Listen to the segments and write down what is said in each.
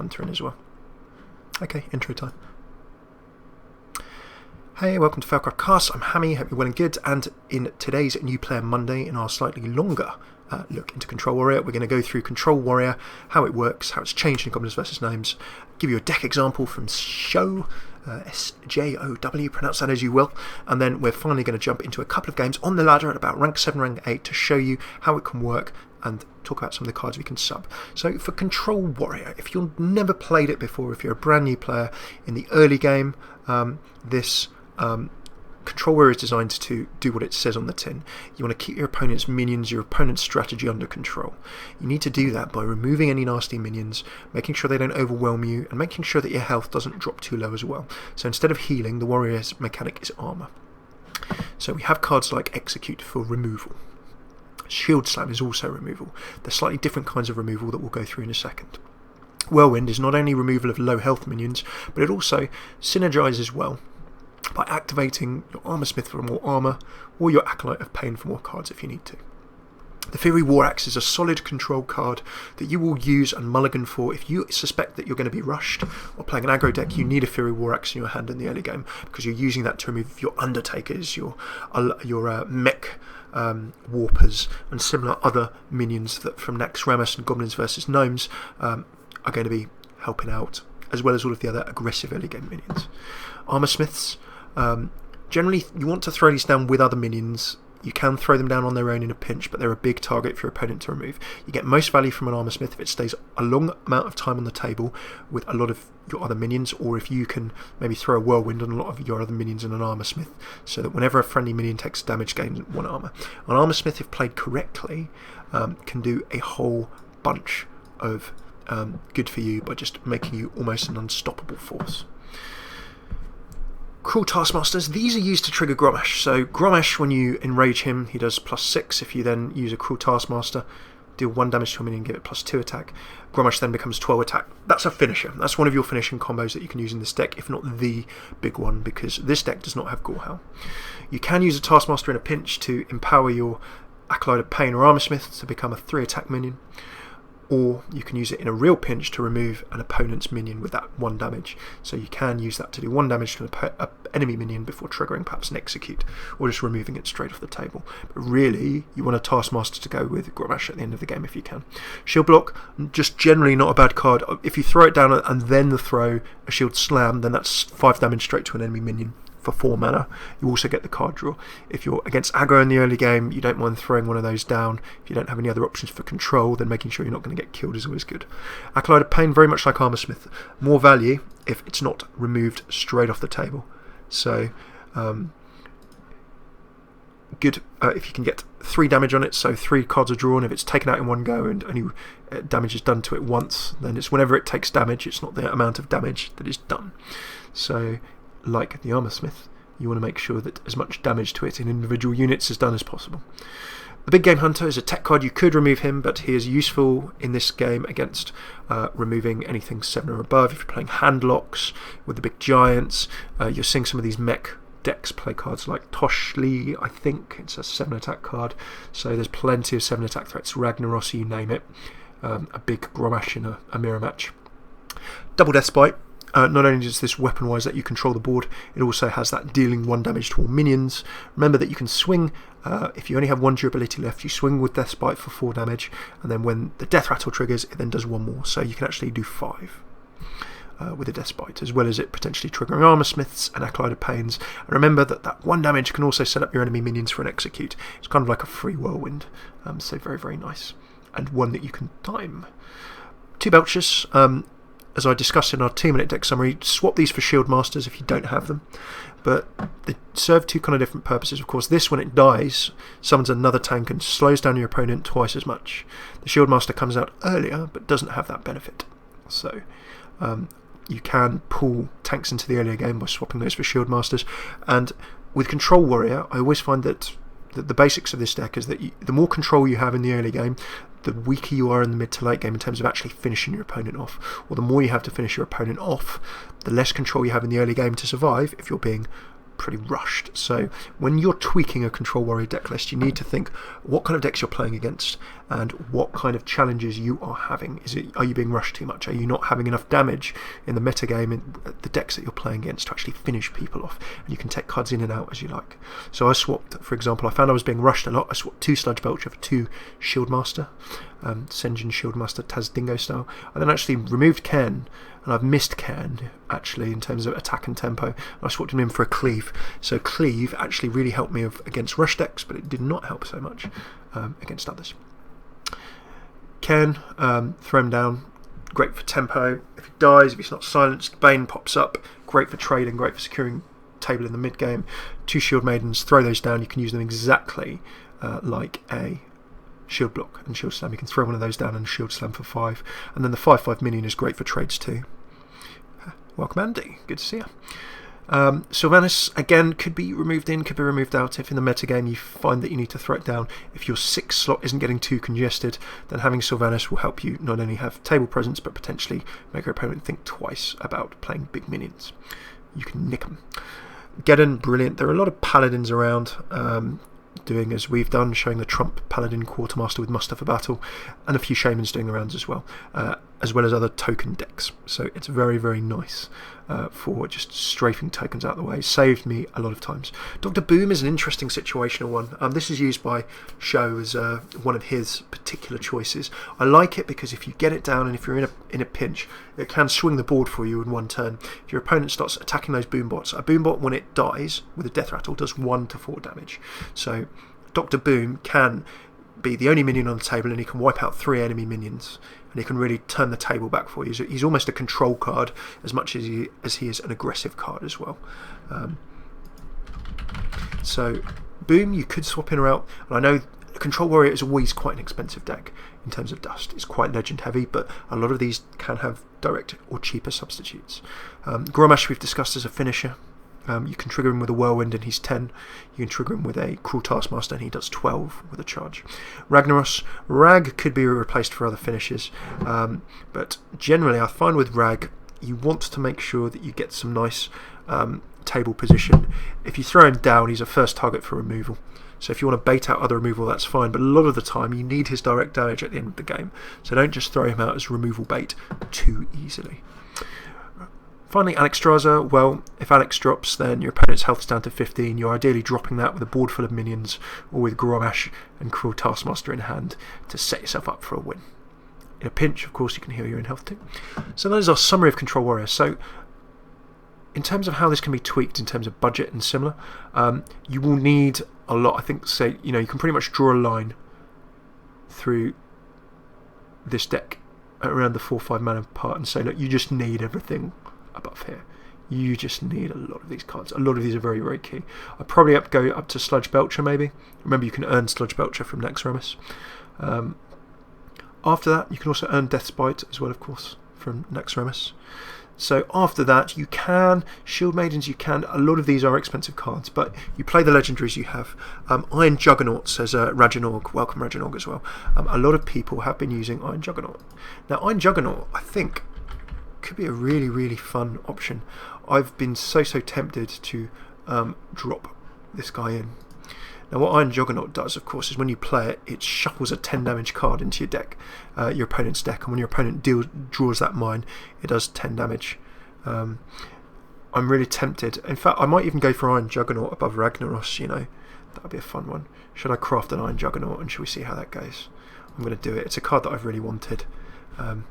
Hunter in as well. Okay, intro time. Hey, welcome to FailCraft Casts. I'm Hammy, hope you're well and good, and in today's New Player Monday, in our slightly longer look into Control Warrior, we're going to go through Control Warrior, how it works, how it's changed in Goblins vs Gnomes, give you a deck example from Sjow, Sjow, pronounce that as you will, and then we're finally going to jump into a couple of games on the ladder at about rank 7, rank 8 to show you how it can work and talk about some of the cards we can sub. So for Control Warrior, if you've never played it before, if you're a brand new player in the early game, this Control Warrior is designed to do what it says on the tin. You want to keep your opponent's minions, your opponent's strategy under control. You need to do that by removing any nasty minions, making sure they don't overwhelm you, and making sure that your health doesn't drop too low as well. So instead of healing, the warrior's mechanic is armour. So we have cards like Execute for removal. Shield Slam is also removal. They're slightly different kinds of removal that we'll go through in a second. Whirlwind is not only removal of low health minions, but it also synergizes well by activating your Armour Smith for more armour, or your Acolyte of Pain for more cards if you need to. The Fury War Axe is a solid control card that you will use and mulligan for if you suspect that you're going to be rushed or playing an aggro deck. You need a Fury War Axe in your hand in the early game because you're using that to remove your Undertakers, your mech warpers, and similar other minions that from Naxxramas and Goblins vs Gnomes are going to be helping out, as well as all of the other aggressive early game minions. Armour Smiths. Generally, you want to throw these down with other minions. You can throw them down on their own in a pinch, but they're a big target for your opponent to remove. You get most value from an Armour Smith if it stays a long amount of time on the table with a lot of your other minions, or if you can maybe throw a Whirlwind on a lot of your other minions in an Armour Smith, so that whenever a friendly minion takes damage, gains 1 armour. An Armour Smith, if played correctly, can do a whole bunch of good for you by just making you almost an unstoppable force. Cruel Taskmasters, these are used to trigger Grommash. So Grommash, when you enrage him, he does +6. If you then use a Cruel Taskmaster, deal 1 damage to a minion, give it +2 attack. Grommash then becomes 12 attack. That's a finisher. That's one of your finishing combos that you can use in this deck, if not the big one, because this deck does not have Gorehowl. You can use a Taskmaster in a pinch to empower your Acolyte of Pain or Armour Smith to become a 3 attack minion, or you can use it in a real pinch to remove an opponent's minion with that 1 damage. So you can use that to do 1 damage to an enemy minion before triggering perhaps an Execute, or just removing it straight off the table. But really, you want a Taskmaster to go with Grommash at the end of the game if you can. Shield Block, just generally not a bad card. If you throw it down and then throw a Shield Slam, then that's 5 damage straight to an enemy minion for 4 mana. You also get the card draw. If you're against aggro in the early game, you don't mind throwing one of those down. If you don't have any other options for control, then making sure you're not going to get killed is always good. Acolyte of Pain, very much like Armour Smith. More value if it's not removed straight off the table. So, good if you can get 3 damage on it, so 3 cards are drawn. If it's taken out in one go and only damage is done to it once, then it's whenever it takes damage, it's not the amount of damage that is done. So, like the Armour Smith, you want to make sure that as much damage to it in individual units is done as possible. The Big Game Hunter is a tech card. You could remove him, but he is useful in this game against removing anything 7 or above. If you're playing handlocks with the big giants, you're seeing some of these mech decks play cards like Toshli, I think. It's a 7 attack card, so there's plenty of 7 attack threats. Ragnaros, you name it. A big Grommash in a mirror match. Double Deathbite. Not only does this weapon-wise let you control the board, it also has that dealing 1 damage to all minions. Remember that you can swing, if you only have 1 durability left, you swing with Deathbite for 4 damage, and then when the Death Rattle triggers, it then does 1 more, so you can actually do 5 with a Deathbite, as well as it potentially triggering Armour Smiths and Acolyte of Pains. And remember that 1 damage can also set up your enemy minions for an Execute. It's kind of like a free Whirlwind, so very, very nice, and one that you can time. 2 Belchers. As I discussed in our 2-minute deck summary, swap these for Shield Masters if you don't have them. But they serve 2 kind of different purposes. Of course, this, when it dies, summons another tank and slows down your opponent twice as much. The Shield Master comes out earlier, but doesn't have that benefit. So you can pull tanks into the earlier game by swapping those for Shield Masters. And with Control Warrior, I always find that the basics of this deck is that the more control you have in the early game, the weaker you are in the mid to late game in terms of actually finishing your opponent off. Or the more you have to finish your opponent off, the less control you have in the early game to survive if you're being pretty rushed. So when you're tweaking a Control Warrior deck list, you need to think what kind of decks you're playing against and what kind of challenges you are having. Are you being rushed too much? Are you not having enough damage in the metagame in the decks that you're playing against to actually finish people off? And you can take cards in and out as you like. So I swapped, for example, I found I was being rushed a lot. I swapped 2 Sludge Belcher for 2 Shieldmaster, Senjin Shieldmaster, Taz Dingo style. I then actually removed Ken, and I've missed Ken actually in terms of attack and tempo. And I swapped him in for a Cleave. So Cleave actually really helped me against rush decks, but it did not help so much against others. Ken, throw him down, great for tempo. If he dies, if he's not silenced, Bane pops up, great for trading, great for securing table in the mid game. 2 Shield Maidens, throw those down. You can use them exactly like a Shield Block and Shield Slam. You can throw one of those down and Shield Slam for 5. And then the 5/5 minion is great for trades too. Welcome, Andy. Good to see you. Sylvanas, again, could be removed in, could be removed out. If in the metagame you find that you need to throw it down, if your 6 slot isn't getting too congested, then having Sylvanas will help you not only have table presence, but potentially make your opponent think twice about playing big minions. You can nick them. Geddon, brilliant. There are a lot of paladins around, doing as we've done, showing the Trump Paladin Quartermaster with Muster for Battle, and a few Shamans doing the rounds as well as other token decks. So it's very, very nice for just strafing tokens out of the way. Saved me a lot of times. Dr. Boom is an interesting situational one. This is used by Sjow as one of his particular choices. I like it because if you get it down and if you're in a pinch, it can swing the board for you in one turn. If your opponent starts attacking those boombots, a boombot when it dies with a death rattle does 1 to 4 damage. So Dr. Boom can be the only minion on the table, and he can wipe out 3 enemy minions, and he can really turn the table back for you. So he's almost a control card as much as he is an aggressive card as well. So Boom, you could swap in or out, and I know Control Warrior is always quite an expensive deck in terms of dust. It's quite legend heavy, but a lot of these can have direct or cheaper substitutes. Grommash we've discussed as a finisher. You can trigger him with a Whirlwind and he's 10. You can trigger him with a Cruel Taskmaster and he does 12 with a charge. Ragnaros, Rag could be replaced for other finishes, but generally I find with Rag you want to make sure that you get some nice table position. If you throw him down, he's a first target for removal. So if you want to bait out other removal, that's fine, but a lot of the time you need his direct damage at the end of the game. So don't just throw him out as removal bait too easily. Finally, Alexstrasza. Well, if Alex drops, then your opponent's health is down to 15. You're ideally dropping that with a board full of minions or with Grommash and Cruel Taskmaster in hand to set yourself up for a win. In a pinch, of course, you can heal your own health too. So that is our summary of Control Warrior. So in terms of how this can be tweaked in terms of budget and similar, you will need a lot. I think, say, you can pretty much draw a line through this deck at around the 4-5 mana part and say, look, you just need everything above here. You just need a lot of these cards. A lot of these are very, very key. I'd probably go up to Sludge Belcher maybe. Remember, you can earn Sludge Belcher from Naxxramas. After that, you can also earn Death's Bite as well, of course, from Naxxramas. So after that, you can Shield Maidens. You can. A lot of these are expensive cards, but you play the legendaries you have. Iron Juggernaut, says Rajanorg. Welcome, Rajanorg, as well. A lot of people have been using Iron Juggernaut. Now, Iron Juggernaut, I think, could be a really, really fun option. I've been so tempted to drop this guy in. Now what Iron Juggernaut does, of course, is when you play it, it shuffles a 10 damage card into your deck, your opponent's deck, and when your opponent draws that mine, it does 10 damage. I'm really tempted. In fact, I might even go for Iron Juggernaut above Ragnaros, that would be a fun one. Should I craft an Iron Juggernaut, and should we see how that goes? I'm going to do it. It's a card that I've really wanted. I'm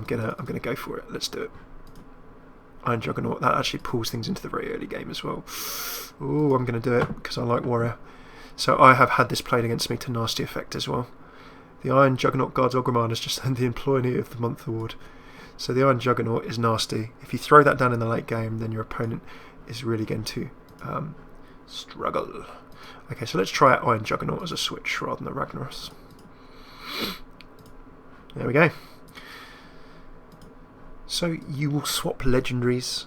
gonna go for it. Let's do it. Iron Juggernaut. That actually pulls things into the very early game as well. Ooh, I'm gonna do it because I like Warrior. So I have had this played against me to nasty effect as well. The Iron Juggernaut Guards Ogremon has just earned the Employee of the Month award. So the Iron Juggernaut is nasty. If you throw that down in the late game, then your opponent is really going to struggle. Okay, so let's try out Iron Juggernaut as a switch rather than the Ragnaros. There we go. So you will swap legendaries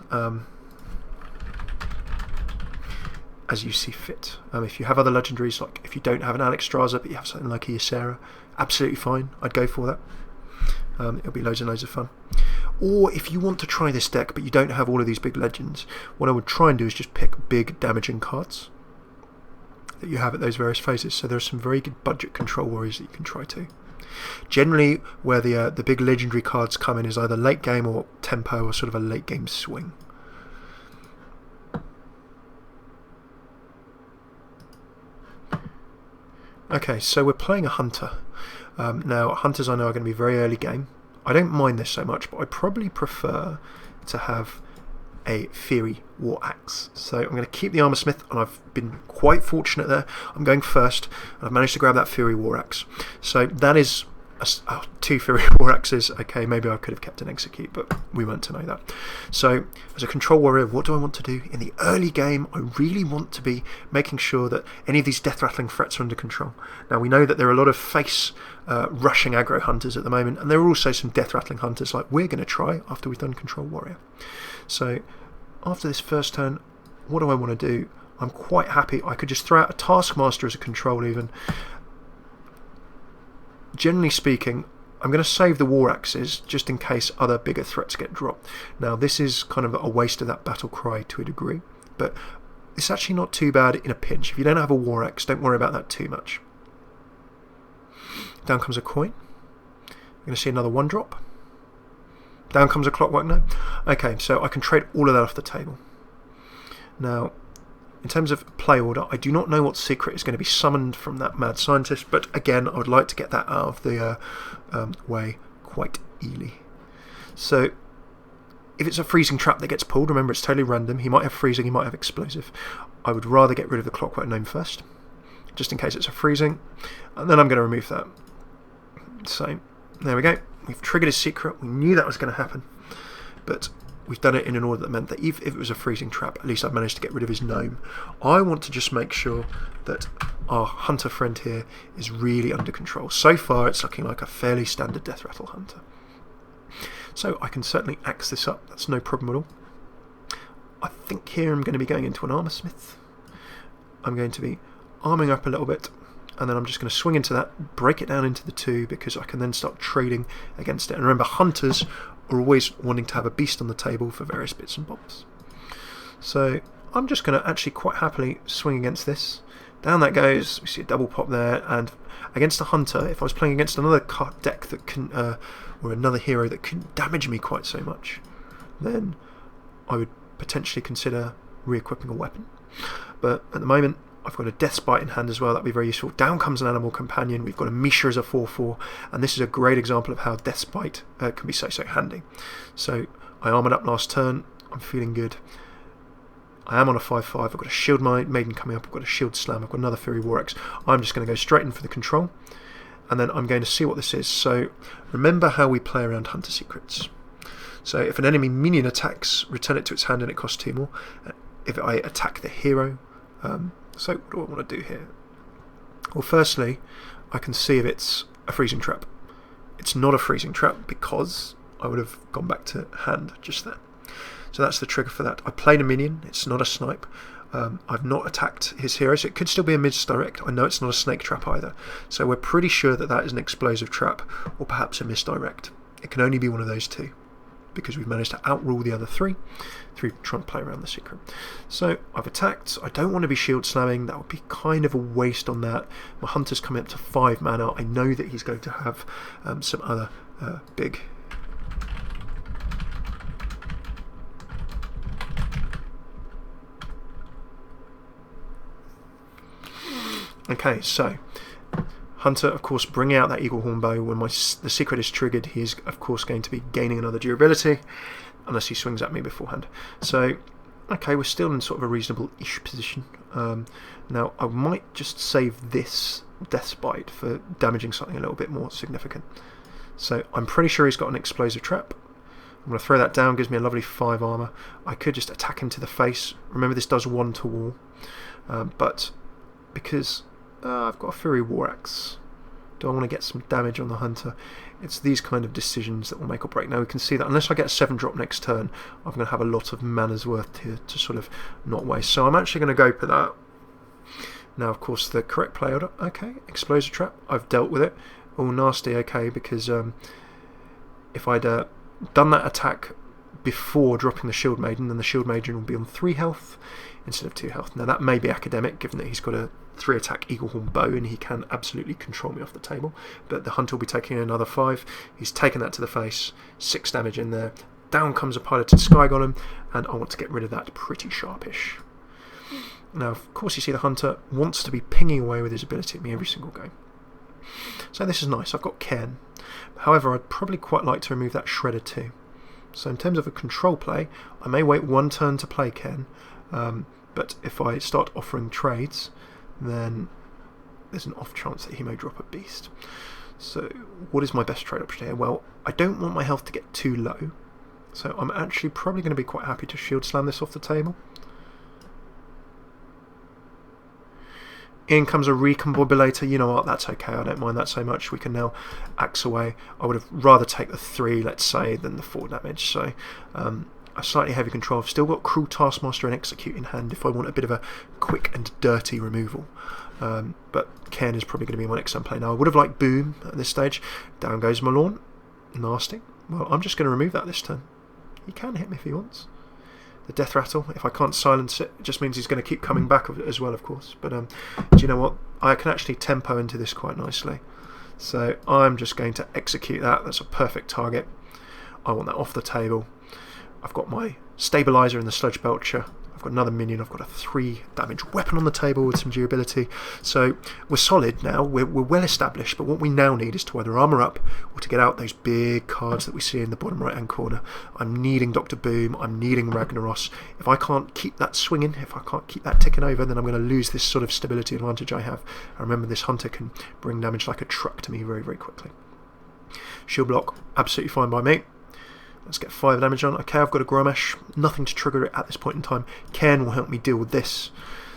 as you see fit. If you have other legendaries, like if you don't have an Alexstrasza but you have something like a Ysera, absolutely fine. I'd go for that. It'll be loads and loads of fun. Or if you want to try this deck but you don't have all of these big legends, what I would try and do is just pick big damaging cards that you have at those various phases. So there are some very good budget control warriors that you can try too. Generally, where the big legendary cards come in is either late game or tempo, or sort of a late game swing. Okay, so we're playing a hunter. Now, hunters I know are going to be very early game. I don't mind this so much, but I probably prefer to have a Fiery War Axe. So I'm going to keep the Armour Smith, and I've been quite fortunate there. I'm going first, and I've managed to grab that Fiery War Axe. So that is two Fiery War Axes. Okay, maybe I could have kept an Execute, but we weren't to know that. So as a Control Warrior, what do I want to do? In the early game, I really want to be making sure that any of these death-rattling threats are under control. Now, we know that there are a lot of face rushing aggro hunters at the moment, and there are also some death-rattling hunters like we're going to try after we've done Control Warrior. So after this first turn, what do I want to do? I'm quite happy. I could just throw out a Taskmaster as a control even. Generally speaking, I'm going to save the War Axes just in case other bigger threats get dropped. Now, this is kind of a waste of that Battle Cry to a degree, but it's actually not too bad in a pinch. If you don't have a War Axe, don't worry about that too much. Down comes a coin. You're going to see another 1-drop. Down comes a Clockwork Gnome. Okay, so I can trade all of that off the table. Now, in terms of play order, I do not know what secret is going to be summoned from that Mad Scientist, but again, I would like to get that out of the way quite easily. So, if it's a freezing trap that gets pulled, remember it's totally random. He might have freezing, he might have explosive. I would rather get rid of the Clockwork Gnome first, just in case it's a freezing, and then I'm going to remove that. So, there we go. We've triggered his secret. We knew that was going to happen, but we've done it in an order that meant that if it was a freezing trap, at least I've managed to get rid of his gnome. I want to just make sure that our hunter friend here is really under control. So far, it's looking like a fairly standard Death Rattle hunter. So I can certainly axe this up. That's no problem at all. I think here I'm going to be going into an Armour Smith. I'm going to be arming up a little bit, and then I'm just going to swing into that, break it down into the 2, because I can then start trading against it. And remember, hunters are always wanting to have a beast on the table for various bits and bobs. So I'm just going to actually quite happily swing against this. Down that goes. We see a double pop there, and against a hunter, if I was playing against another deck that can, or another hero that can damage me quite so much, then I would potentially consider re-equipping a weapon. But at the moment, I've got a Death Bite in hand as well. That'd be very useful. Down comes an Animal Companion. We've got a Misha as a 4/4, and this is a great example of how Death Bite can be so handy. So I armoured up last turn. I'm feeling good. I am on a 5/5. I've got a Shield Maiden coming up. I've got a Shield Slam. I've got another Fury War Axe. I'm just going to go straight in for the control, and then I'm going to see what this is. So remember how we play around Hunter Secrets. So if an enemy minion attacks, return it to its hand and it costs 2 more. If I attack the hero, so what do I want to do here? Well, firstly, I can see if it's a freezing trap. It's not a freezing trap because I would have gone back to hand just there. So that's the trigger for that. I played a minion. It's not a snipe. I've not attacked his hero, so it could still be a misdirect. I know it's not a snake trap either. So we're pretty sure that that is an explosive trap or perhaps a misdirect. It can only be one of those 2, because we've managed to outrule the other 3 through trying to play around the secret. So I've attacked. I don't want to be shield slamming. That would be kind of a waste on that. My hunter's coming up to 5 mana. I know that he's going to have some other big... Okay, so Hunter, of course, bringing out that Eagle Horn Bow. When the secret is triggered, he is, of course, going to be gaining another durability, unless he swings at me beforehand. So, okay, we're still in sort of a reasonable-ish position. Now, I might just save this Death's Bite for damaging something a little bit more significant. So, I'm pretty sure he's got an explosive trap. I'm going to throw that down, gives me a lovely 5 armour. I could just attack him to the face. Remember, this does 1 to wall. But because... I've got a Fury War Axe. Do I want to get some damage on the hunter? It's these kind of decisions that will make or break. Now we can see that unless I get a 7-drop next turn, I'm going to have a lot of mana's worth here to sort of not waste. So I'm actually going to go for that. Now, of course, the correct play order. Okay, Explosive Trap. I've dealt with it. All nasty, okay, because if I'd done that attack before dropping the Shield Maiden, then the Shield Maiden will be on 3 health instead of 2 health. Now that may be academic, given that he's got a 3 attack Eaglehorn bow and he can absolutely control me off the table, but the Hunter will be taking another 5. He's taken that to the face, 6 damage in there. Down comes a piloted Sky Golem, and I want to get rid of that pretty sharpish. Now, of course, you see the Hunter wants to be pinging away with his ability at me every single game. So this is nice. I've got Cairn. However, I'd probably quite like to remove that Shredder too. So in terms of a control play, I may wait 1 turn to play Cairn, but if I start offering trades, then there's an off chance that he may drop a beast. So what is my best trade option here? Well, I don't want my health to get too low, so I'm actually probably going to be quite happy to shield slam this off the table. In comes a Recombobulator. You know what, that's okay, I don't mind that so much. We can now axe away. I would have rather take the 3, let's say, than the 4 damage. So a slightly heavy control. I've still got Cruel Taskmaster and Execute in hand if I want a bit of a quick and dirty removal. But Cairn is probably going to be my next turn play. Now I would have liked Boom at this stage. Down goes Malorn. Nasty. Well, I'm just going to remove that this turn. He can hit me if he wants. The Death Rattle, if I can't silence it, it just means he's going to keep coming back as well, of course. But do you know what? I can actually tempo into this quite nicely. So I'm just going to execute that. That's a perfect target. I want that off the table. I've got my Stabilizer and the Sludge Belcher. I've got another minion. I've got a 3 damage weapon on the table with some durability. So we're solid now. We're well established. But what we now need is to either armour up or to get out those big cards that we see in the bottom right hand corner. I'm needing Dr. Boom. I'm needing Ragnaros. If I can't keep that swinging, if I can't keep that ticking over, then I'm going to lose this sort of stability advantage I have. And remember, this Hunter can bring damage like a truck to me very, very quickly. Shield block, absolutely fine by me. Let's get 5 damage on. Okay, I've got a Gromesh. Nothing to trigger it at this point in time. Cairn will help me deal with this.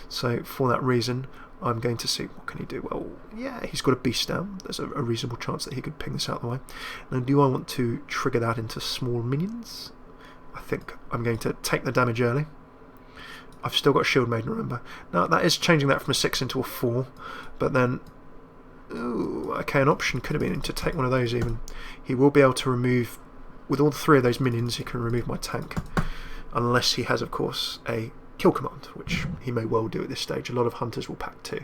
So for that reason, I'm going to see what can he do. Well, yeah, he's got a beast down. There's a reasonable chance that he could ping this out of the way. Now, do I want to trigger that into small minions? I think I'm going to take the damage early. I've still got Shield Maiden, remember. Now, that is changing that from a 6 into a 4. But then, ooh, okay, an option could have been to take one of those even. He will be able to remove... With all 3 of those minions, he can remove my tank. Unless he has, of course, a kill command, which he may well do at this stage. A lot of Hunters will pack 2.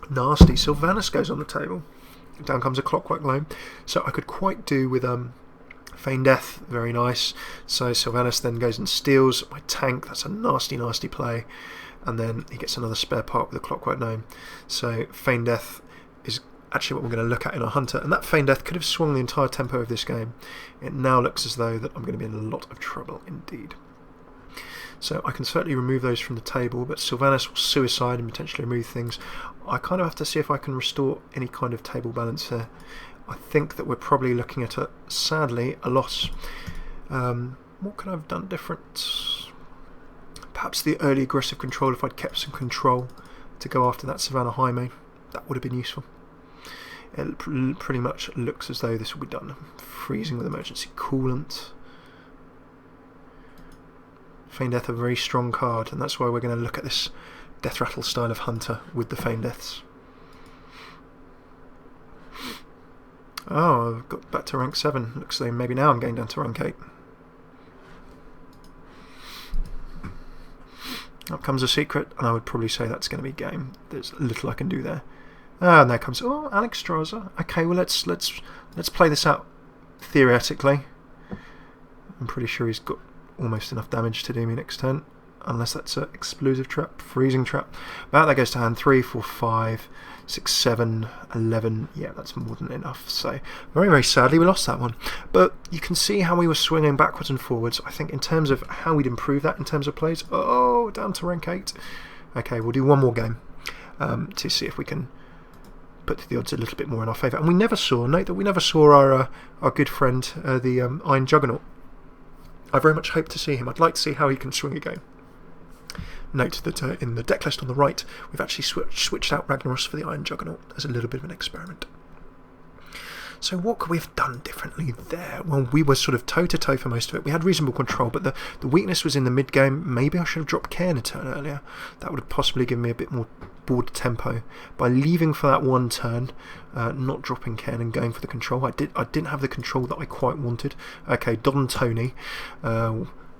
Nasty. Sylvanas goes on the table. Down comes a Clockwork Gnome. So I could quite do with Feign Death. Very nice. So Sylvanas then goes and steals my tank. That's a nasty, nasty play. And then he gets another spare part with a Clockwork Gnome. So Feign Death is actually what we're going to look at in our Hunter, and that Feign Death could have swung the entire tempo of this game. It now looks as though that I'm going to be in a lot of trouble indeed. So I can certainly remove those from the table, but Sylvanas will suicide and potentially remove things. I kind of have to see if I can restore any kind of table balance here. I think that we're probably looking at, sadly, a loss. What could I have done different? Perhaps the early aggressive control, if I'd kept some control to go after that Savannah Jaime. That would have been useful. It pretty much looks as though this will be done. Freezing with emergency coolant. Feign Death, a very strong card, and that's why we're going to look at this Death Rattle style of Hunter with the Feign Deaths. Oh, I've got back to rank 7. Looks like maybe now I'm going down to rank 8. Up comes a secret, and I would probably say that's going to be game. There's little I can do there. And there comes Alex Straza. Okay, well let's play this out theoretically. I'm pretty sure he's got almost enough damage to do me next turn, unless that's an explosive trap, freezing trap. But that goes to hand 3, 4, 5, 6, 7, 11. Yeah, that's more than enough. So very, very sadly we lost that one. But you can see how we were swinging backwards and forwards. I think in terms of how we'd improve that in terms of plays. Oh, down to rank 8. Okay, we'll do one more game to see if we can put the odds a little bit more in our favour. And we never saw, note that we never saw our good friend, the Iron Juggernaut. I very much hope to see him. I'd like to see how he can swing a game. Note that in the deck list on the right, we've actually switched out Ragnaros for the Iron Juggernaut as a little bit of an experiment. So what could we have done differently there? Well, we were sort of toe-to-toe for most of it. We had reasonable control, but the weakness was in the mid-game. Maybe I should have dropped Cairn a turn earlier. That would have possibly given me a bit more board tempo. By leaving for that one turn, not dropping Cairn and going for the control, I didn't have the control that I quite wanted. Okay, Don Tony.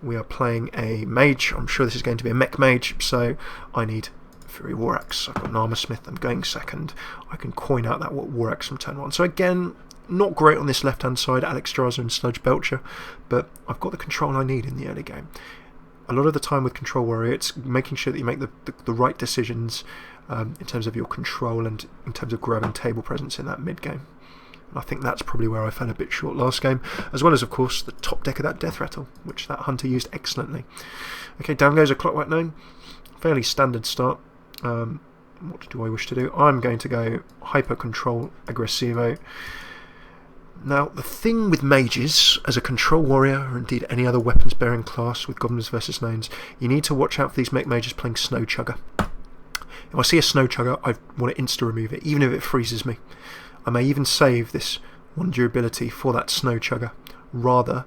We are playing a mage. I'm sure this is going to be a mech mage, so I need Fury War Axe. I've got an Armour Smith. I'm going second. I can coin out that War Axe from turn 1. So again, not great on this left-hand side, Alex Straza and Sludge Belcher, but I've got the control I need in the early game. A lot of the time with Control Warrior, it's making sure that you make the right decisions in terms of your control and in terms of grabbing table presence in that mid-game. I think that's probably where I fell a bit short last game, as well as, of course, the top deck of that Death Rattle, which that Hunter used excellently. Okay, down goes a Clockwork Gnome. Fairly standard start. What do I wish to do? I'm going to go Hyper Control Aggressivo. Now, the thing with mages, as a Control Warrior, or indeed any other weapons-bearing class with Goblins versus Gnomes, you need to watch out for these mech mages playing Snow Chugger. If I see a Snow Chugger, I want to insta-remove it, even if it freezes me. I may even save this 1 durability for that Snow Chugger. Rather,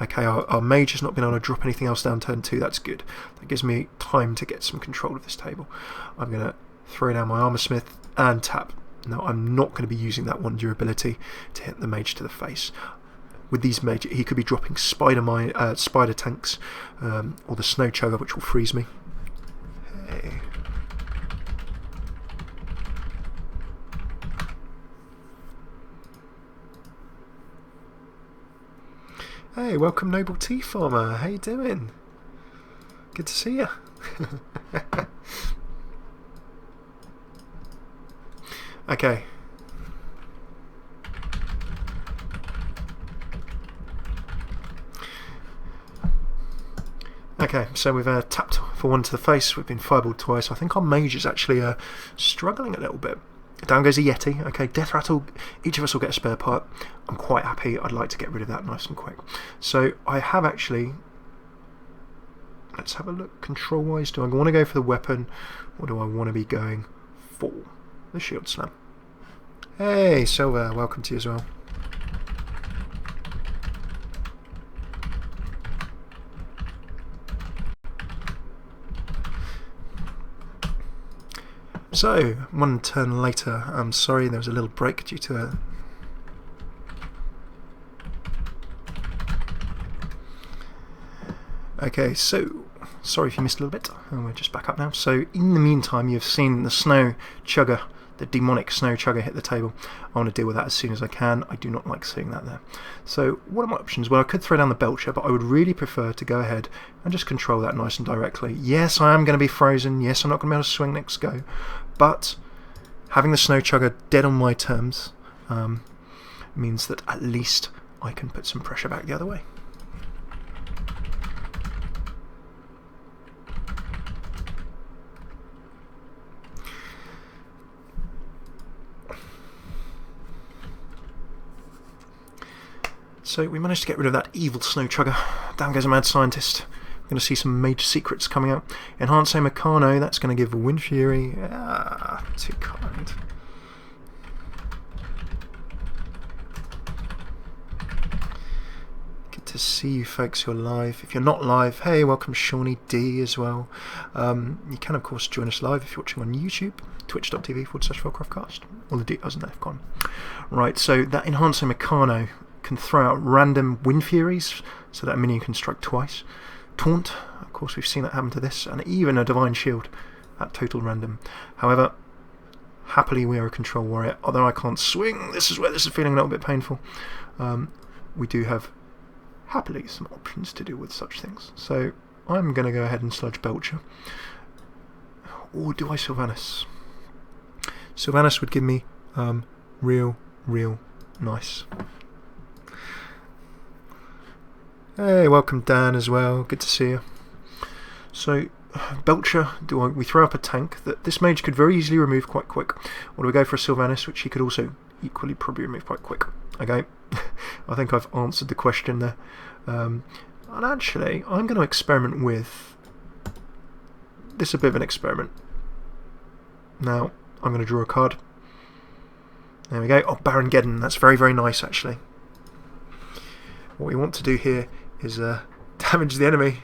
okay, our mage has not been able to drop anything else down turn 2, that's good. That gives me time to get some control of this table. I'm going to throw down my Armour Smith and tap. Now, I'm not going to be using that 1 durability to hit the mage to the face. With these mages, he could be dropping spider tanks or the Snow Chugger, which will freeze me. Hey. Hey, welcome Noble Tea Farmer. How you doing? Good to see you. Okay. Okay, so we've tapped for 1 to the face. We've been fireballed twice. I think our mage is actually struggling a little bit. Down goes a Yeti. Okay, Death Rattle. Each of us will get a spare part. I'm quite happy. I'd like to get rid of that nice and quick. So I have actually... Let's have a look. Control-wise, do I want to go for the weapon, or do I want to be going for the Shield Slam? Hey, Silver. Welcome to you as well. So, 1 turn later, I'm sorry there was a little break due to a... Okay, so, sorry if you missed a little bit, and we're just back up now. So, in the meantime, you've seen the Snow Chugger, the demonic Snow Chugger hit the table. I want to deal with that as soon as I can. I do not like seeing that there. So, what are my options? Well, I could throw down the Belcher, but I would really prefer to go ahead and just control that nice and directly. Yes, I am going to be frozen. Yes, I'm not going to be able to swing next go. But having the Snow Chugger dead on my terms means that at least I can put some pressure back the other way. So we managed to get rid of that evil Snow Chugger. Down goes a Mad Scientist. We're going to see some major secrets coming out. Enhance Meccano, that's going to give Wind Fury. Ah, too kind. Good to see you folks who are live. If you're not live, hey, welcome Shawnee D as well. You can, of course, join us live if you're watching on YouTube, twitch.tv/FailCraft Cast. All the details in there, gone. Right, so that Enhance Meccano can throw out random Wind Furies, so that a minion can strike twice. Taunt, of course we've seen that happen to this, and even a Divine Shield at total random. However, happily we are a Control Warrior. Although I can't swing, this is where this is feeling a little bit painful. We do have, happily, some options to do with such things. So I'm going to go ahead and Sludge Belcher. Or do I Sylvanas? Sylvanas would give me real nice. Hey, welcome Dan as well. Good to see you. So, Belcher, we throw up a tank that this mage could very easily remove quite quick. Or do we go for a Sylvanas, which he could also equally probably remove quite quick? Okay, I think I've answered the question there. And actually, I'm going to experiment with... This is a bit of an experiment. Now, I'm going to draw a card. There we go. Oh, Baron Geddon. That's very, very nice, actually. What we want to do here is damage the enemy.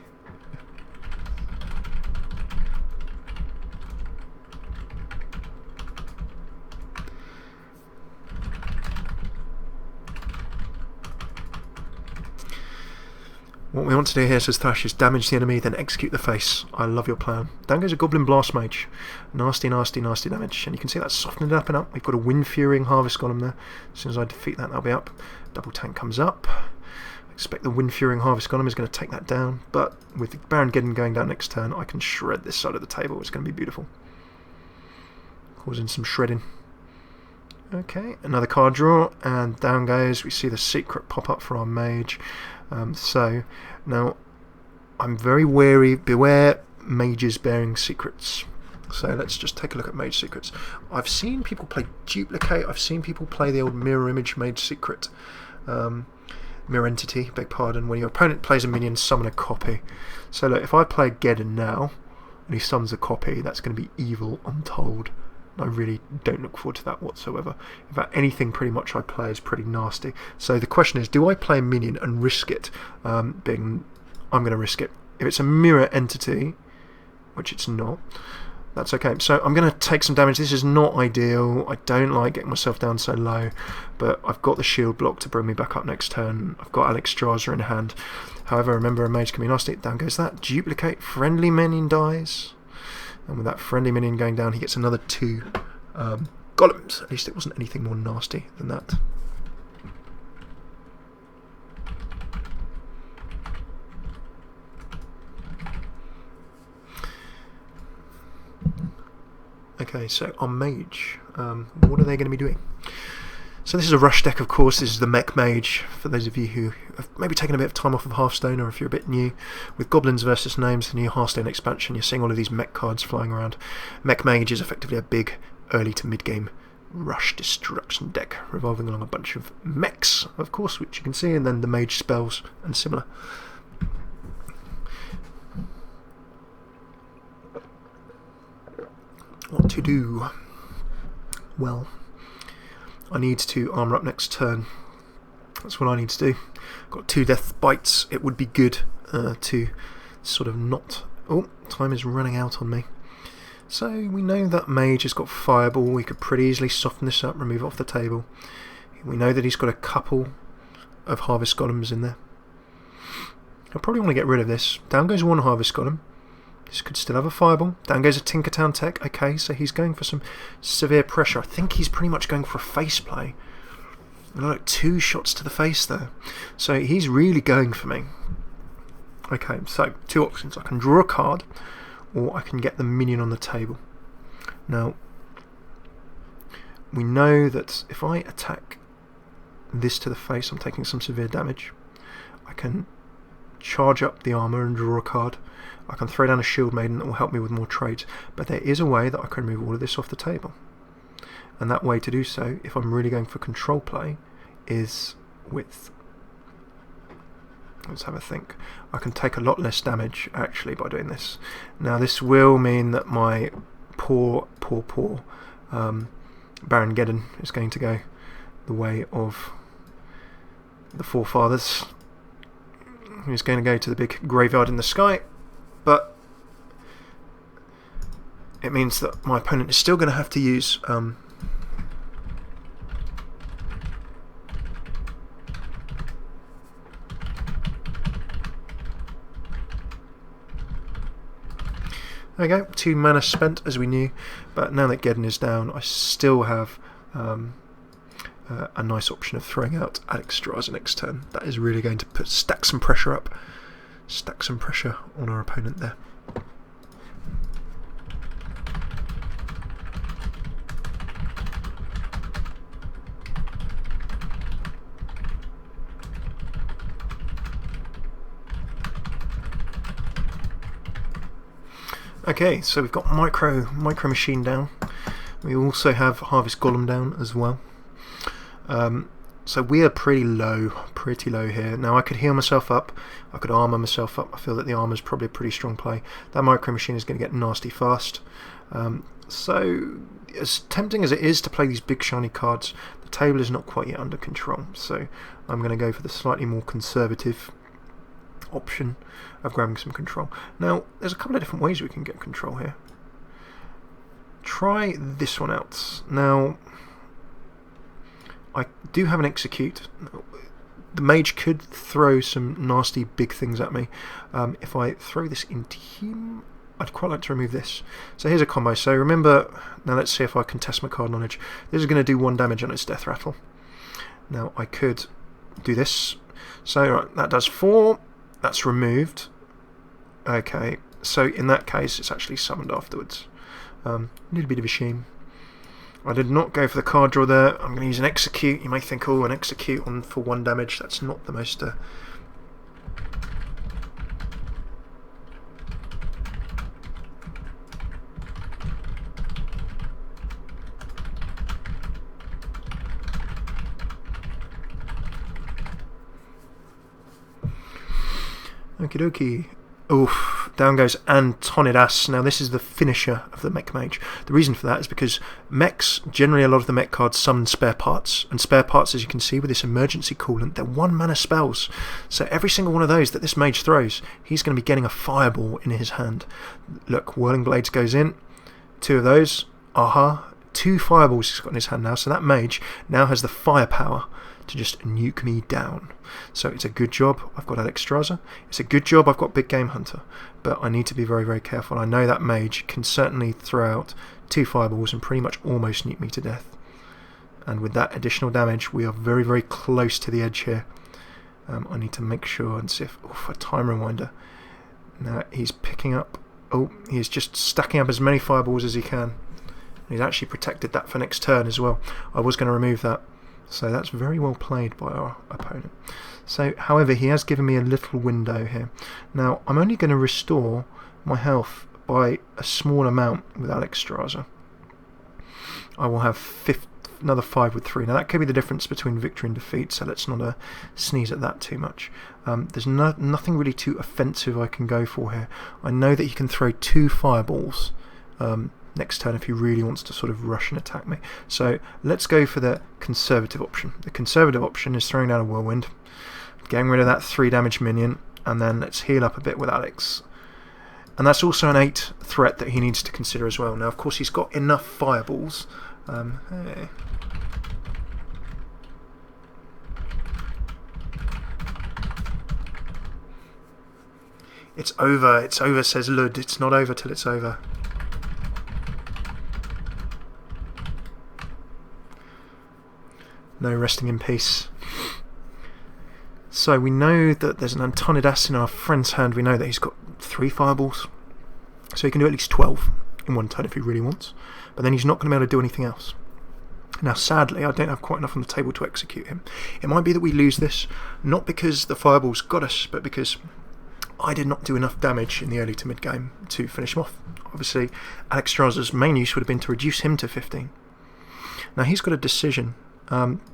What we want to do here, says Thrash, is damage the enemy, then execute the face. I love your plan. Down goes a Goblin Blast Mage. Nasty, nasty, nasty damage. And you can see that's softened it up and up. We've got a Wind Furying Harvest Golem there. As soon as I defeat that, that'll be up. Double tank comes up. I expect the Wind Furying Harvest Golem is going to take that down. But with the Baron Geddon going down next turn, I can shred this side of the table. It's going to be beautiful. Causing some shredding. Okay, another card draw. And down goes. We see the secret pop up for our mage. So now I'm very wary. Beware mages bearing secrets. So let's just take a look at mage secrets. I've seen people play duplicate. I've seen people play the old mirror image mage secret. Mirror entity, beg pardon. When your opponent plays a minion, summon a copy. So look, if I play Geddon now and he summons a copy, that's going to be evil untold. I really don't look forward to that whatsoever. In fact, anything pretty much I play is pretty nasty. So the question is, do I play a minion and risk it? I'm going to risk it. If it's a mirror entity, which it's not, that's okay. So I'm going to take some damage. This is not ideal. I don't like getting myself down so low, but I've got the shield block to bring me back up next turn. I've got Alexstrasza in hand. However, remember, a mage can be nasty. Down goes that. Duplicate. Friendly minion dies. And with that friendly minion going down, he gets another 2 golems. At least it wasn't anything more nasty than that. Okay, so our mage, what are they going to be doing? So this is a rush deck, of course. This is the mech mage, for those of you who have maybe taken a bit of time off of Hearthstone, or if you're a bit new. With Goblins versus Gnomes, the new Hearthstone expansion, you're seeing all of these mech cards flying around. Mech mage is effectively a big early to mid-game rush destruction deck, revolving along a bunch of mechs, of course, which you can see, and then the mage spells and similar. What to do? Well, I need to armour up next turn. That's what I need to do. Got 2 death bites. It would be good to sort of not... Oh, time is running out on me. So we know that mage has got fireball. We could pretty easily soften this up, remove it off the table. We know that he's got a couple of harvest golems in there. I probably want to get rid of this. Down goes 1 harvest golem. This could still have a fireball. Down goes a Tinkertown tech. Okay, so he's going for some severe pressure. I think he's pretty much going for a face play. Look, 2 shots to the face there. So he's really going for me. Okay, so 2 options. I can draw a card, or I can get the minion on the table. Now, we know that if I attack this to the face, I'm taking some severe damage. I can charge up the armour and draw a card. I can throw down a shield maiden that will help me with more trades, but there is a way that I can remove all of this off the table. And that way to do so, if I'm really going for control play, is with... Let's have a think. I can take a lot less damage, actually, by doing this. Now, this will mean that my poor Baron Geddon is going to go the way of the forefathers. He's going to go to the big graveyard in the sky, but it means that my opponent is still going to have to use there we go, 2 mana spent as we knew, but now that Geddon is down, I still have a nice option of throwing out Alexstrasza next turn. That is really going to stack some pressure up. Stack some pressure on our opponent there. Okay, so we've got micro machine down. We also have Harvest Golem down as well. So we are pretty low here. Now I could heal myself up, I could armour myself up. I feel that the armour is probably a pretty strong play. That micro machine is going to get nasty fast. So, as tempting as it is to play these big shiny cards, the table is not quite yet under control. So, I'm going to go for the slightly more conservative option of grabbing some control. Now, there's a couple of different ways we can get control here. Try this one out. Now, I do have an execute. The mage could throw some nasty big things at me. If I throw this into him, I'd quite like to remove this. So here's a combo. So remember, now let's see if I can test my card knowledge. This is going to do 1 damage on its death rattle. Now I could do this. So right, that does 4. That's removed. Okay, so in that case it's actually summoned afterwards. A little bit of a shame. I did not go for the card draw there. I'm going to use an execute. You may think, oh, an execute on for 1 damage. That's not the most... Okie dokie. Oof, down goes Antonidas. Now this is the finisher of the mech mage. The reason for that is because mechs, generally a lot of the mech cards summon spare parts, and spare parts, as you can see with this emergency coolant, they're 1 mana spells. So every single one of those that this mage throws, he's going to be getting a fireball in his hand. Look, Whirling Blades goes in, 2 of those, aha, 2 fireballs he's got in his hand now, so that mage now has the firepower to just nuke me down. So it's a good job I've got Alexstrasza. It's a good job I've got Big Game Hunter, but I need to be very, very careful. I know that mage can certainly throw out 2 fireballs and pretty much almost nuke me to death. And with that additional damage, we are very, very close to the edge here. I need to make sure and see if... Oof, a time rewinder. Now he's picking up... Oh, he's just stacking up as many fireballs as he can. He's actually protected that for next turn as well. I was going to remove that. So that's very well played by our opponent. So, however, he has given me a little window here. Now, I'm only going to restore my health by a small amount with Alexstrasza. I will have another 5 with 3. Now, that could be the difference between victory and defeat, so let's not sneeze at that too much. There's nothing really too offensive I can go for here. I know that he can throw 2 fireballs next turn if he really wants to sort of rush and attack me. So let's go for the conservative option. The conservative option is throwing down a whirlwind, getting rid of that 3 damage minion, and then let's heal up a bit with Alex. And that's also an 8 threat that he needs to consider as well. Now of course he's got enough fireballs. Hey. It's over, says Lud. It's not over till it's over. No resting in peace. So we know that there's an Antonidas in our friend's hand. We know that he's got 3 fireballs. So he can do at least 12 in 1 turn if he really wants. But then he's not going to be able to do anything else. Now sadly, I don't have quite enough on the table to execute him. It might be that we lose this, not because the fireballs got us, but because I did not do enough damage in the early to mid game to finish him off. Obviously, Alexstrasza's main use would have been to reduce him to 15. Now he's got a decision.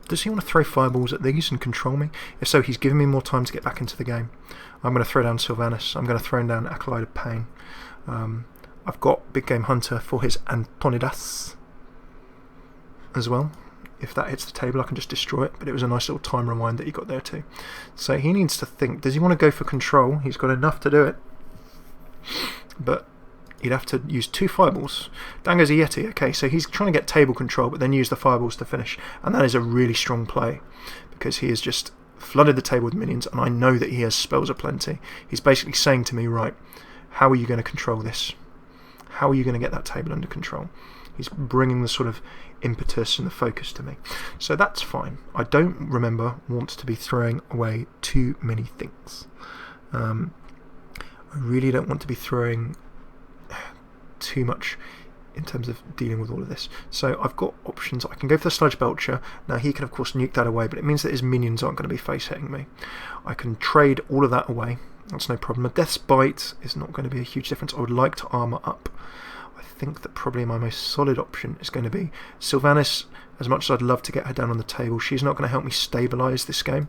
Does he want to throw fireballs at these and control me? If so, he's giving me more time to get back into the game. I'm going to throw down Sylvanas. I'm going to throw down Acolyte of Pain. I've got Big Game Hunter for his Antonidas as well. If that hits the table, I can just destroy it. But it was a nice little time rewind that he got there too. So he needs to think. Does he want to go for control? He's got enough to do it. But he'd have to use 2 fireballs. Down goes a Yeti. Okay, so he's trying to get table control, but then use the fireballs to finish. And that is a really strong play, because he has just flooded the table with minions, and I know that he has spells aplenty. He's basically saying to me, right, how are you going to control this? How are you going to get that table under control? He's bringing the sort of impetus and the focus to me. So that's fine. I don't want to be throwing away too many things. I really don't want to be throwing too much in terms of dealing with all of this. So I've got options. I can go for the Sludge Belcher. Now he can of course nuke that away, but it means that his minions aren't going to be face hitting me. I can trade all of that away. That's no problem. A Death's Bite is not going to be a huge difference. I would like to armour up. I think that probably my most solid option is going to be Sylvanas. As much as I'd love to get her down on the table, she's not going to help me stabilise this game.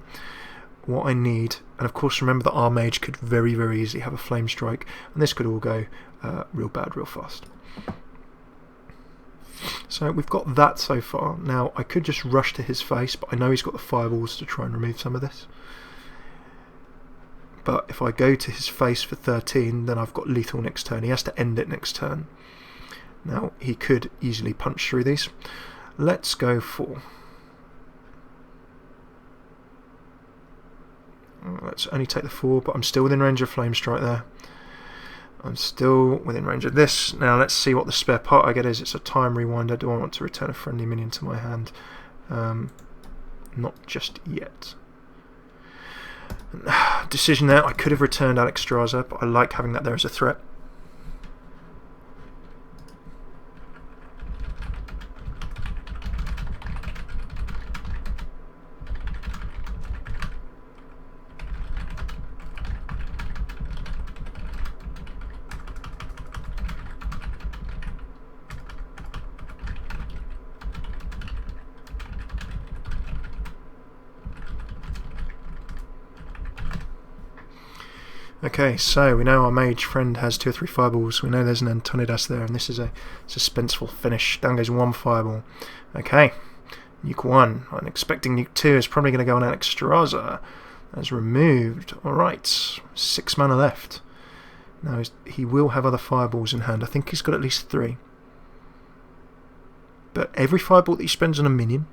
What I need, and of course remember that our mage could very, very easily have a Flame Strike, and this could all go real bad real fast. So we've got that so far. Now I could just rush to his face, but I know he's got the fireballs to try and remove some of this. But if I go to his face for 13, then I've got lethal next turn. He has to end it next turn. Now he could easily punch through these. Let's go for... let's only take the 4, but I'm still within range of Flame Strike there. I'm still within range of this. Now let's see what the spare part I get is. It's a time rewinder. Do I want to return a friendly minion to my hand? Not just yet. Decision there. I could have returned Alexstrasza, but I like having that there as a threat. Okay, so we know our mage friend has 2 or 3 fireballs. We know there's an Antonidas there, and this is a suspenseful finish. Down goes 1 fireball. Okay, nuke 1. I'm expecting nuke 2 is probably going to go on Alexstrasza. That's removed. Alright, 6 mana left. Now he will have other fireballs in hand. I think he's got at least 3. But every fireball that he spends on a minion...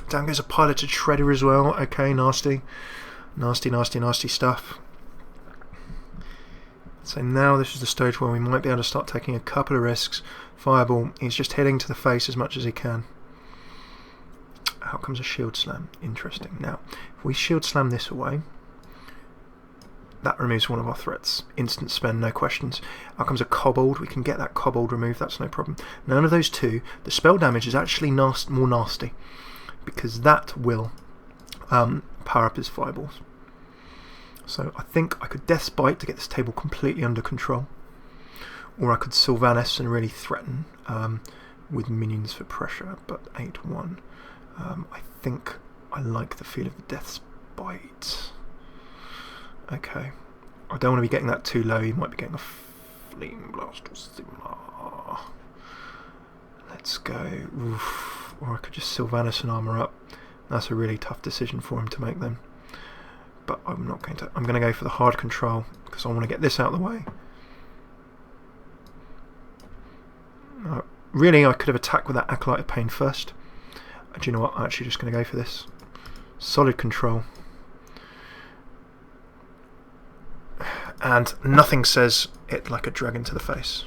Down goes a piloted shredder as well. Okay, nasty. Nasty, nasty, nasty stuff. So now this is the stage where we might be able to start taking a couple of risks. Fireball, he's just heading to the face as much as he can. Out comes a shield slam. Interesting. Now, if we shield slam this away, that removes one of our threats. Instant spend, no questions. Out comes a kobold. We can get that kobold removed, that's no problem. None of those two. The spell damage is actually more nasty, because that will power up his fireballs. So I think I could Death's Bite to get this table completely under control, or I could Sylvanas and really threaten with minions for pressure, but 8-1. I think I like the feel of the Death's Bite. Okay, I don't want to be getting that too low. He might be getting a Flame Blast or similar. Let's go. Oof. Or I could just Sylvanas and armour up. That's a really tough decision for him to make then. But I'm not going to. I'm going to go for the hard control because I want to get this out of the way. Really, I could have attacked with that Acolyte of Pain first. Do you know what? I'm actually just going to go for this. Solid control. And nothing says it like a dragon to the face.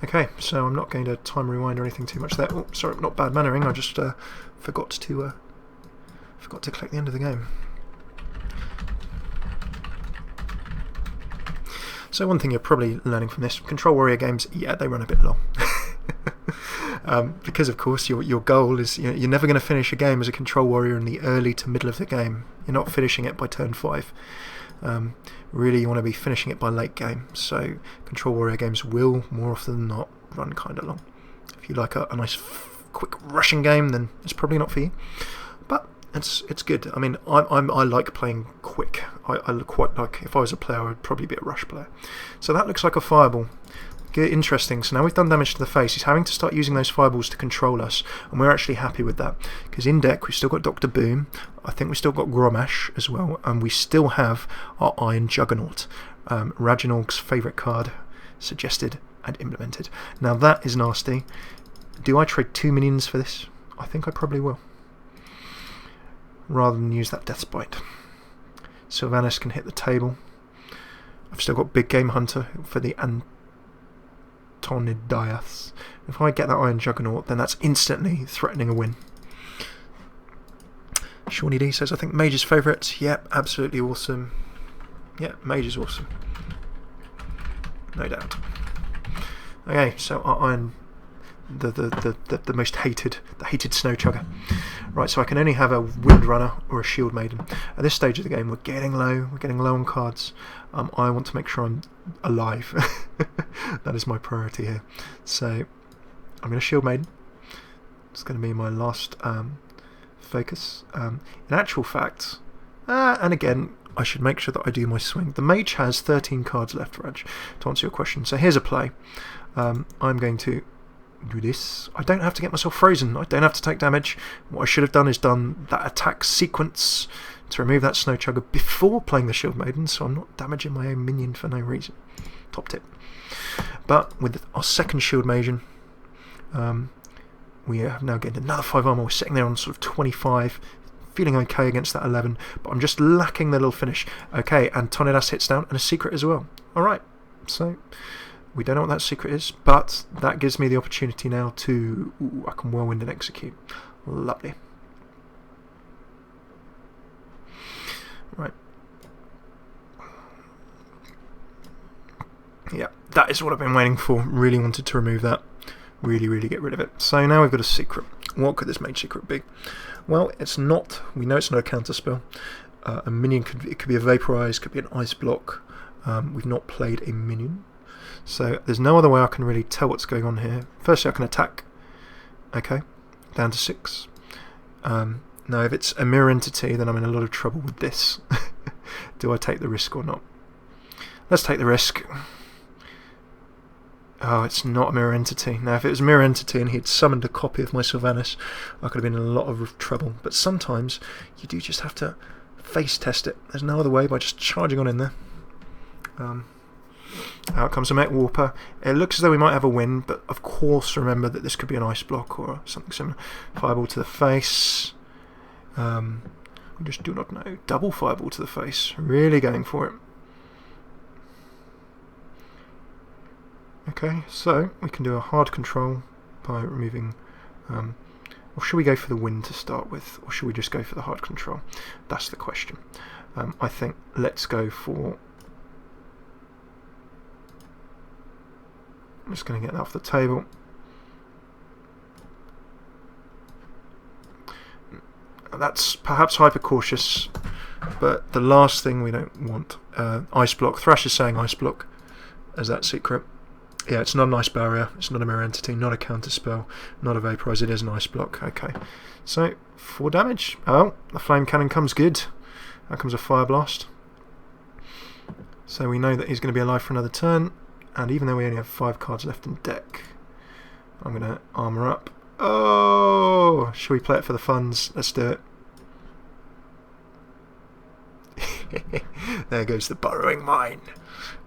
Okay, so I'm not going to time rewind or anything too much there. Oh, sorry, not bad mannering. I just forgot to collect the end of the game. So one thing you're probably learning from this: Control Warrior games, yeah, they run a bit long. Because of course your goal is you're never going to finish a game as a Control Warrior in the early to middle of the game. You're not finishing it by turn 5. Really, you want to be finishing it by late game. So Control Warrior games will, more often than not, run kind of long. If you like a nice quick rushing game, then it's probably not for you. But it's good. I mean, I like playing quick. I quite like, if I was a player, I would probably be a rush player. So that looks like a fireball. Good, interesting. So now we've done damage to the face. He's having to start using those fireballs to control us, and we're actually happy with that, because in deck we've still got Dr. Boom. I think we've still got Gromash as well, and we still have our Iron Juggernaut, Ragnarok's favourite card, suggested and implemented. Now that is nasty. Do I trade 2 minions for this? I think I probably will, rather than use that Death's Bite. Sylvanas can hit the table. I've still got Big Game Hunter for the Antonidas. If I get that Iron Juggernaut, then that's instantly threatening a win. Shawnee D says, I think Mage's favourite. Yep, absolutely awesome. Yeah, Mage is awesome. No doubt. Okay, so our Iron the most hated, the hated snow chugger. Right, so I can only have a Windrunner or a Shield Maiden. At this stage of the game, we're getting low on cards. I want to make sure I'm alive. That is my priority here. So I'm going to Shield Maiden. It's going to be my last focus. In actual fact, and again, I should make sure that I do my swing. The Mage has 13 cards left, Raj, to answer your question. So here's a play. I'm going to do this. I don't have to get myself frozen. I don't have to take damage. What I should have done is done that attack sequence to remove that Snow Chugger before playing the Shield Maiden, so I'm not damaging my own minion for no reason. Top tip. But with our second Shield Maiden, we have now gained another 5 armour. We're sitting there on sort of 25, feeling okay against that 11, but I'm just lacking the little finish. Okay, and Tornadus hits down, and a secret as well. Alright, so we don't know what that secret is, but that gives me the opportunity now to... Ooh, I can Whirlwind and execute. Lovely. Right. Yeah, that is what I've been waiting for. Really wanted to remove that. Really get rid of it. So now we've got a secret. What could this Mage secret be? Well, it's not... We know it's not a counter spell. A minion it could be a Vaporize, could be an Ice Block. We've not played a minion. So there's no other way I can really tell what's going on here. Firstly, I can attack. Okay, down to 6. Now, if it's a mirror entity, then I'm in a lot of trouble with this. Do I take the risk or not? Let's take the risk. Oh, it's not a mirror entity. Now, if it was a mirror entity and he'd summoned a copy of my Sylvanas, I could have been in a lot of trouble. But sometimes you do just have to face test it. There's no other way by just charging on in there. Out comes a Mech Warper. It looks as though we might have a win, but of course remember that this could be an Ice Block or something similar. Fireball to the face. We just do not know. Double Fireball to the face. Really going for it. Okay, so we can do a hard control by removing... or should we go for the wind to start with, or should we just go for the hard control? That's the question. I think let's go for... I'm just going to get that off the table. That's perhaps hyper cautious, but the last thing we don't want. Ice Block. Thrash is saying Ice Block as that secret. Yeah, it's not an Ice Barrier, it's not a mirror entity, not a counter spell, not a Vaporize, it is an Ice Block. Okay, so 4 damage. Oh, the Flame Cannon comes good. Out comes a Fire Blast. So we know that he's going to be alive for another turn, and even though we only have 5 cards left in deck, I'm going to armour up. Oh, shall we play it for the funds? Let's do it. There goes the Burrowing Mine.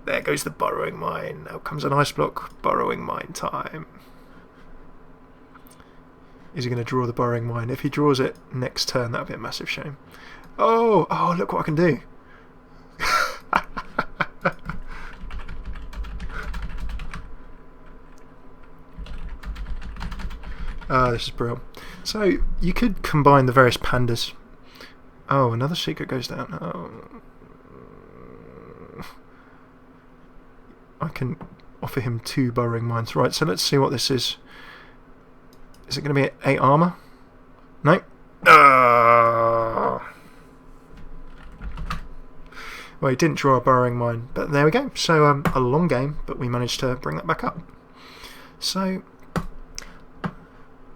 There goes the Burrowing Mine. Now comes an Ice Block. Burrowing Mine time. Is he going to draw the Burrowing Mine? If he draws it next turn, that would be a massive shame. Oh, look what I can do. This is brilliant. So, you could combine the various pandas. Oh, another secret goes down. Oh. I can offer him 2 Burrowing Mines. Right, so let's see what this is. Is it going to be 8 armour? No. Well, he didn't draw a Burrowing Mine, but there we go. So, a long game, but we managed to bring that back up. So...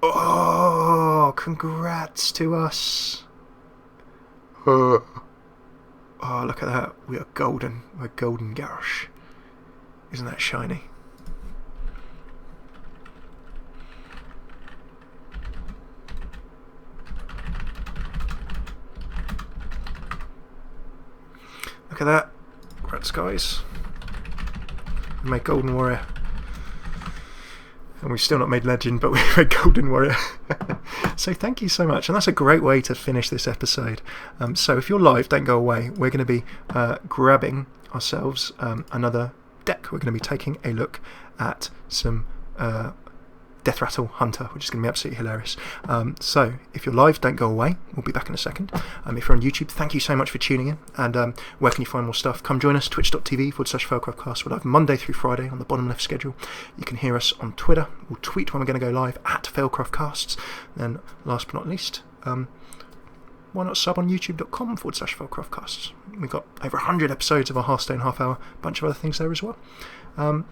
Oh, congrats to us. Oh, look at that. We are golden. We're golden Garrosh. Isn't that shiny? Look at that. Congrats, guys. We made Golden Warrior. And we've still not made Legend, but we made Golden Warrior. So thank you so much. And that's a great way to finish this episode. So if you're live, don't go away. We're going to be grabbing ourselves another deck. We're going to be taking a look at some Death Rattle Hunter, which is going to be absolutely hilarious. So if you're live, don't go away. We'll be back in a second. If you're on YouTube, thank you so much for tuning in. And where can you find more stuff? Come join us, twitch.tv/FailCraft Casts. We're live Monday through Friday on the bottom left schedule. You can hear us on Twitter. We'll tweet when we're going to go live at FailCraft Casts. Then last but not least, why not sub on youtube.com/FailCraft Casts? We've got over 100 episodes of our Hearthstone half hour, a bunch of other things there as well.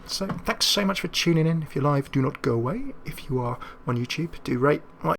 So thanks so much for tuning in. If you're live, do not go away. If you are on YouTube, do rate, like,